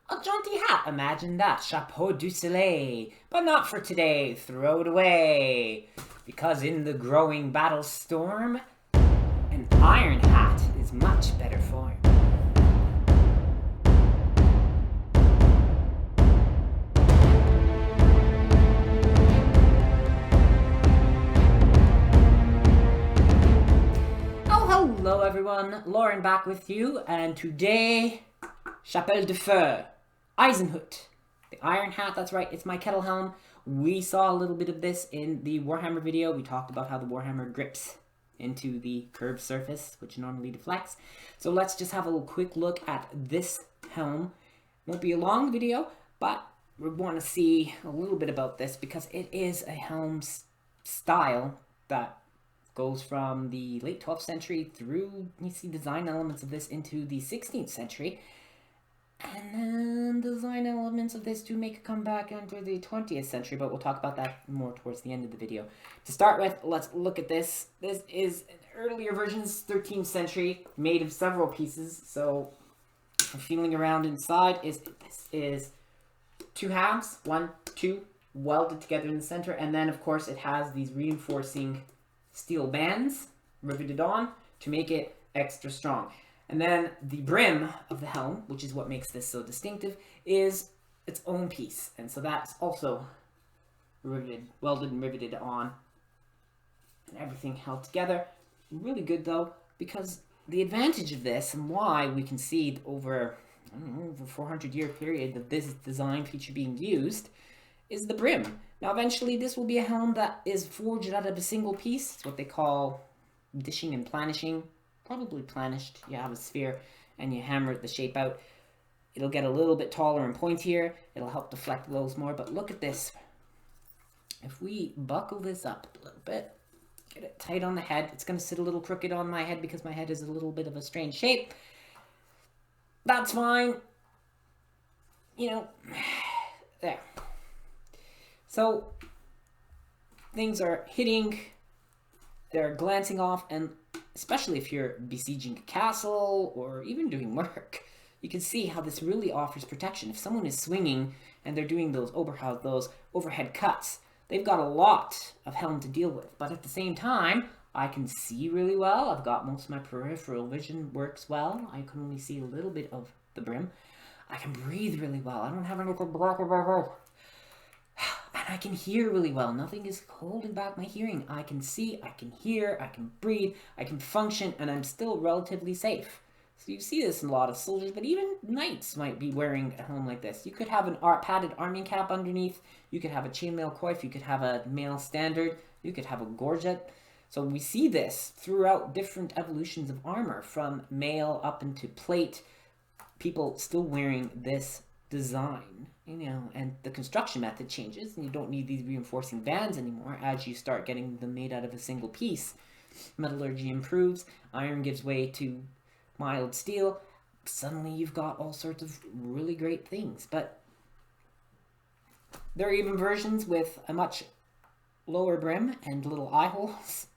A jaunty hat, imagine that. Chapeau du soleil. But not for today, throw it away. Because in the growing battle storm, an iron hat is much better form. Hello everyone, Lauren back with you, and today, Chapelle de Feu, Eisenhut, the iron hat, that's right, it's my Kettle Helm. We saw a little bit of this in the Warhammer video. We talked about how the Warhammer grips into the curved surface, which normally deflects. So let's just have a little quick look at this helm. Won't be a long video, but we want to see a little bit about this because it is a helm style that goes from the late 12th century through, you see design elements of this into the 16th century. And then design elements of this do make a comeback into the 20th century, but we'll talk about that more towards the end of the video. To start with, let's look at this. This is an earlier version, 13th century, made of several pieces. So feeling around inside this is two halves, 1, 2, welded together in the center. And then of course it has these reinforcing steel bands riveted on to make it extra strong. And then the brim of the helm, which is what makes this so distinctive, is its own piece. And so that's also welded and riveted on, and everything held together. Really good though, because the advantage of this and why we can see over, I don't know, over 400-year period that this design feature being used is the brim. Now eventually this will be a helm that is forged out of a single piece. It's what they call dishing and planishing. Probably planished. You have a sphere and you hammer the shape out. It'll get a little bit taller and pointier. It'll help deflect those more. But look at this. If we buckle this up a little bit, get it tight on the head. It's going to sit a little crooked on my head because my head is a little bit of a strange shape. That's fine. You know, there. So things are hitting, they're glancing off, and especially if you're besieging a castle or even doing work, you can see how this really offers protection. If someone is swinging and they're doing those overhead cuts, they've got a lot of helm to deal with. But at the same time, I can see really well. I've got most of my peripheral vision works well. I can only see a little bit of the brim. I can breathe really well. I don't have anything black in my head. I can hear really well. Nothing is holding back my hearing. I can see, I can hear, I can breathe, I can function, and I'm still relatively safe. So you see this in a lot of soldiers, but even knights might be wearing a helm like this. You could have an padded arming cap underneath. You could have a chainmail coif. You could have a mail standard. You could have a gorget. So we see this throughout different evolutions of armor, from mail up into plate. People still wearing this design, you know, and the construction method changes and you don't need these reinforcing bands anymore as you start getting them made out of a single piece. Metallurgy improves, iron gives way to mild steel. Suddenly you've got all sorts of really great things. But there are even versions with a much lower brim and little eye holes.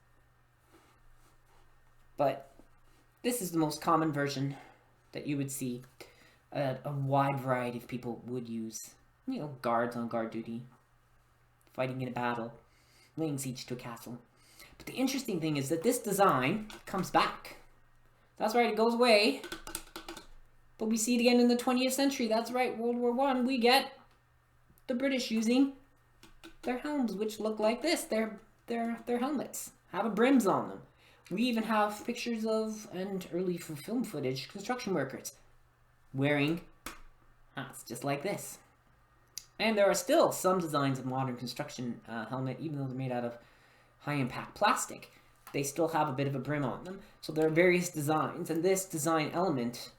But this is the most common version that you would see. A wide variety of people would use, you know, guards on guard duty, fighting in a battle, laying siege to a castle. But the interesting thing is that this design comes back. That's right, it goes away, but we see it again in the 20th century. That's right, World War I, we get the British using their helms, which look like this. Their helmets have a brims on them. We even have pictures of, and early film footage, construction workers wearing hats just like this. And there are still some designs of modern construction helmet, even though they're made out of high-impact plastic, they still have a bit of a brim on them. So there are various designs, and this design element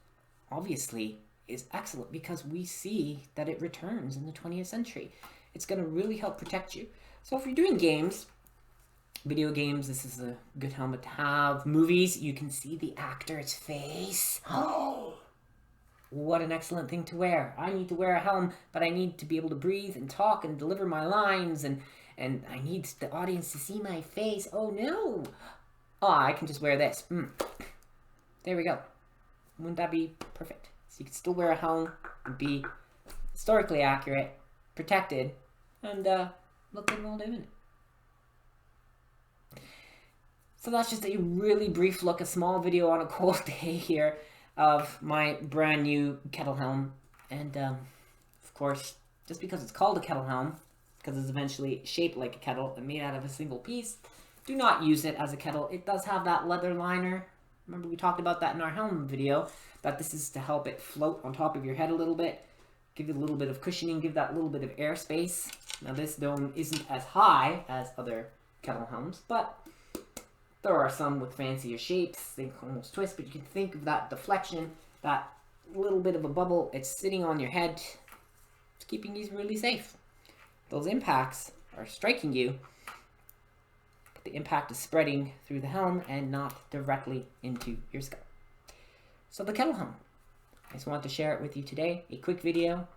obviously is excellent because we see that it returns in the 20th century. It's going to really help protect you. So if you're doing games, video games, this is a good helmet to have. Movies, you can see the actor's face. Oh, what an excellent thing to wear. I need to wear a helm, but I need to be able to breathe and talk and deliver my lines, and I need the audience to see my face. Oh no! Oh, I can just wear this. There we go. Wouldn't that be perfect? So you can still wear a helm and be historically accurate, protected, and look good while doing it. So that's just a really brief look, a small video on a cold day here of my brand new Kettle Helm. And of course, just because it's called a Kettle Helm, because it's eventually shaped like a kettle and made out of a single piece, do not use it as a kettle. It does have that leather liner. Remember we talked about that in our helm video, that this is to help it float on top of your head a little bit, give you a little bit of cushioning, give that little bit of airspace. Now this dome isn't as high as other Kettle Helms, but there are some with fancier shapes. They almost twist, but you can think of that deflection, that little bit of a bubble. It's sitting on your head. It's keeping you really safe. Those impacts are striking you, but the impact is spreading through the helm and not directly into your skull. So the Kettle Helm. I just wanted to share it with you today. A quick video.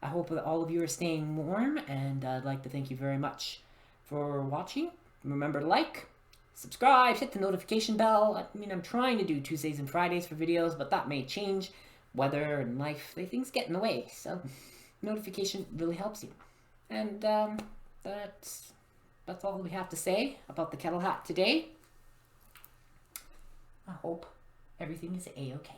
I hope that all of you are staying warm, and I'd like to thank you very much for watching. Remember to like, subscribe, hit the notification bell. I mean, I'm trying to do Tuesdays and Fridays for videos, but that may change. Weather and life, things get in the way, so notification really helps you. And that's all we have to say about the kettle hat today. I hope everything is A-okay.